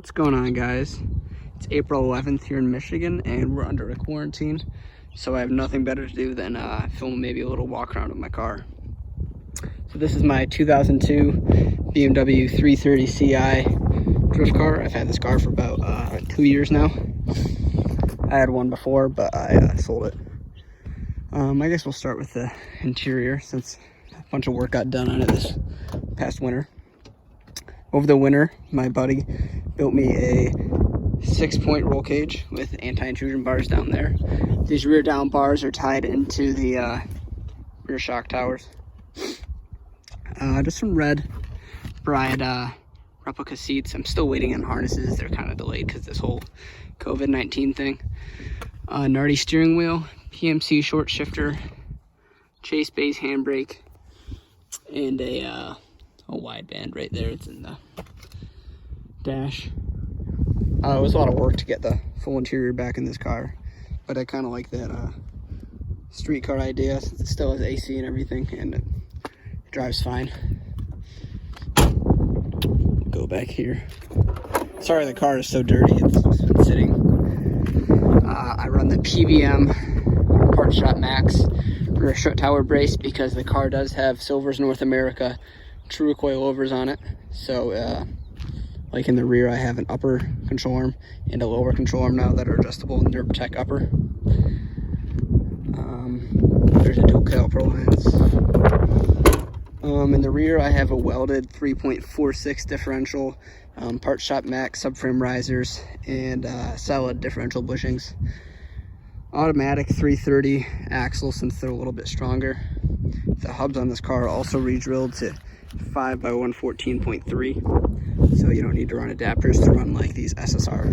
What's going on, guys? It's April 11th here in Michigan, and we're under a quarantine, so I have nothing better to do than film maybe a little walk around with my car. So this is my 2002 BMW 330 Ci drift car. I've had this car for about 2 years now. I had one before, but I sold it. I guess we'll start with the interior since a bunch of work got done on it this past winter. Over the winter, my buddy built me a 6-point roll cage with anti-intrusion bars down there. These rear down bars are tied into the rear shock towers. Just some red bride replica seats. I'm still waiting on harnesses. They're kind of delayed because this whole COVID-19 thing. Nardi steering wheel, PMC short shifter, chase base handbrake, and a wide band right there. It's in the dash. It was a lot of work to get the full interior back in this car, but I kind of like that street car idea since it still has AC and everything, and it drives fine. Go back here. Sorry the car is so dirty, it's been sitting. I run the PVM Part Shop Max rear strut tower brace because the car does have Silver's North America true coilovers on it. So like in the rear, I have an upper control arm and a lower control arm now that are adjustable in their Tech upper. There's a dual caliper lens. In the rear, I have a welded 3.46 differential, Part Shop Max subframe risers, and solid differential bushings. Automatic 330 axle since they're a little bit stronger. The hubs on this car are also re-drilled to 5x114.3, so you don't need to run adapters to run like these SSR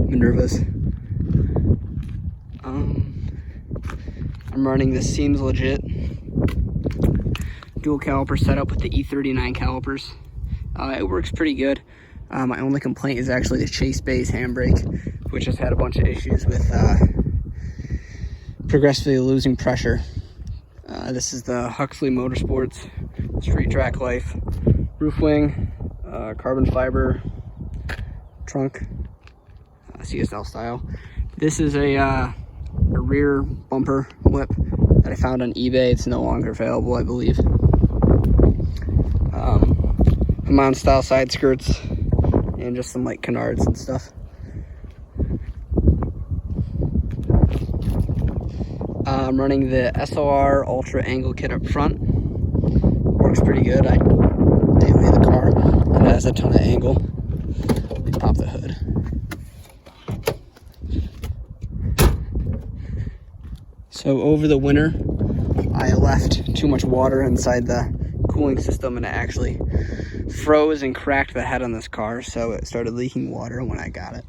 Minervas. I'm running the Seems Legit dual caliper setup with the E39 calipers. It works pretty good. My only complaint is actually the chase base handbrake, which has had a bunch of issues with progressively losing pressure. This is the Huxley Motorsports Street Track Life roof wing, carbon fiber trunk, CSL style. This is a rear bumper lip that I found on eBay. It's no longer available, I believe. Hamon style side skirts and just some like canards and stuff. I'm running the SOR Ultra Angle kit up front. Works pretty good. I made the car and it has a ton of angle. Let me pop the hood. So over the winter, I left too much water inside the cooling system and it actually froze and cracked the head on this car, so it started leaking water when I got it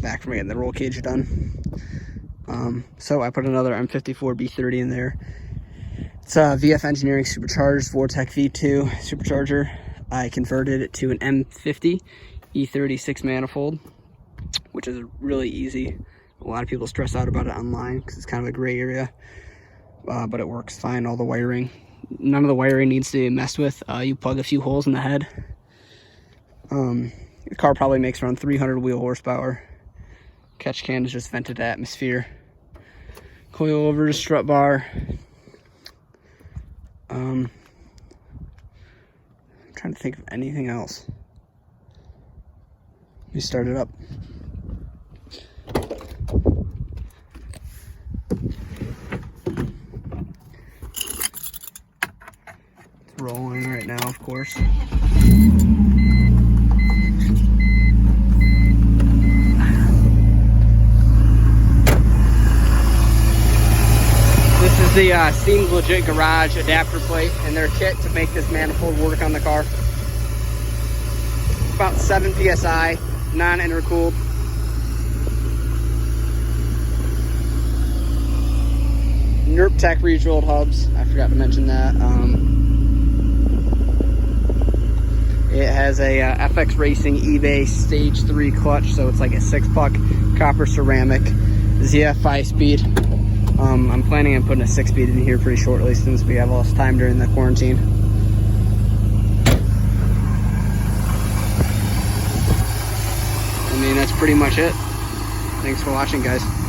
back from getting the roll cage done. So I put another M54 B30 in there. It's a VF Engineering Supercharged Vortec V2 supercharger. I converted it to an M50 E46 manifold, which is really easy. A lot of people stress out about it online because it's kind of a gray area, but it works fine. All the wiring, none of the wiring needs to be messed with. You plug a few holes in the head. The car probably makes around 300 wheel horsepower. Catch can is just vented to atmosphere. Coilovers, strut bar. I'm trying to think of anything else. Let me start it up. It's rolling right now, of course. This is the Seems Legit Garage adapter plate in their kit to make this manifold work on the car. It's about 7 PSI, non-intercooled. Tech re-drilled hubs, I forgot to mention that. It has a FX Racing eBay Stage 3 clutch, so it's like a 6-puck copper ceramic ZF 5-speed. I'm planning on putting a 6-speed in here pretty shortly since we have less time during the quarantine. mean, that's pretty much it. Thanks for watching, guys.